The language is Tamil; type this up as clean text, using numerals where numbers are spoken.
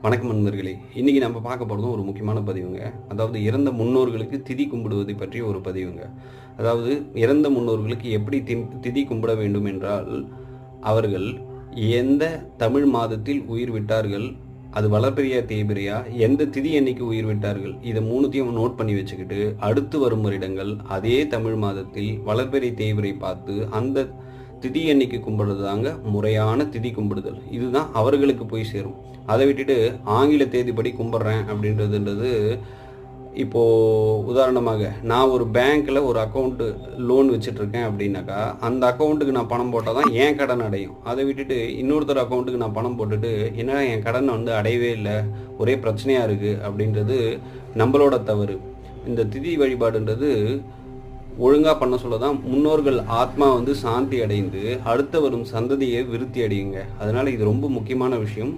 வணக்கம் நண்பர்களே. இன்னைக்கு நம்ம பார்க்க போகிறதும் ஒரு முக்கியமான பதிவுங்க. அதாவது இறந்த முன்னோர்களுக்கு திதி கும்பிடுவதை பற்றிய ஒரு பதிவுங்க. அதாவது இறந்த முன்னோர்களுக்கு எப்படி திதி கும்பிட வேண்டும் என்றால், அவர்கள் எந்த தமிழ் மாதத்தில் உயிர் விட்டார்கள், அது வளர்பிறையா தேய்பிறையா, எந்த திதி அன்னைக்கு உயிர் விட்டார்கள், இதை மூணுத்தையும் நோட் பண்ணி வச்சுக்கிட்டு அடுத்து வரும் வருடங்கள் அதே தமிழ் மாதத்தில் வளர்பிறை தேய்பிறை பார்த்து அந்த திதி எண்ணிக்கை கும்பிடுறது தாங்க முறையான திதி கும்பிடுதல். இதுதான் அவர்களுக்கு போய் சேரும். அதை விட்டுட்டு ஆங்கில தேதிப்படி கும்பிட்றேன் அப்படின்றதுன்றது, இப்போது உதாரணமாக நான் ஒரு பேங்க்கில் ஒரு அக்கௌண்ட்டு லோன் வச்சுட்ருக்கேன் அப்படின்னாக்கா, அந்த அக்கௌண்ட்டுக்கு நான் பணம் போட்டால் தான் என் கடன் அடையும். அதை விட்டுட்டு இன்னொருத்தர் அக்கௌண்ட்டுக்கு நான் பணம் போட்டுட்டு என்ன என் கடன் அடையவே இல்லை, ஒரே பிரச்சனையாக இருக்குது அப்படின்றது நம்மளோட தவறு. இந்த திதி வழிபாடுன்றது ஒழுங்காக பண்ண சொல்ல தான் முன்னோர்கள் ஆத்மா சாந்தி அடைந்து அடுத்த வரும் சந்ததியை விருத்தி அடையுங்க. அதனால் இது ரொம்ப முக்கியமான விஷயம்.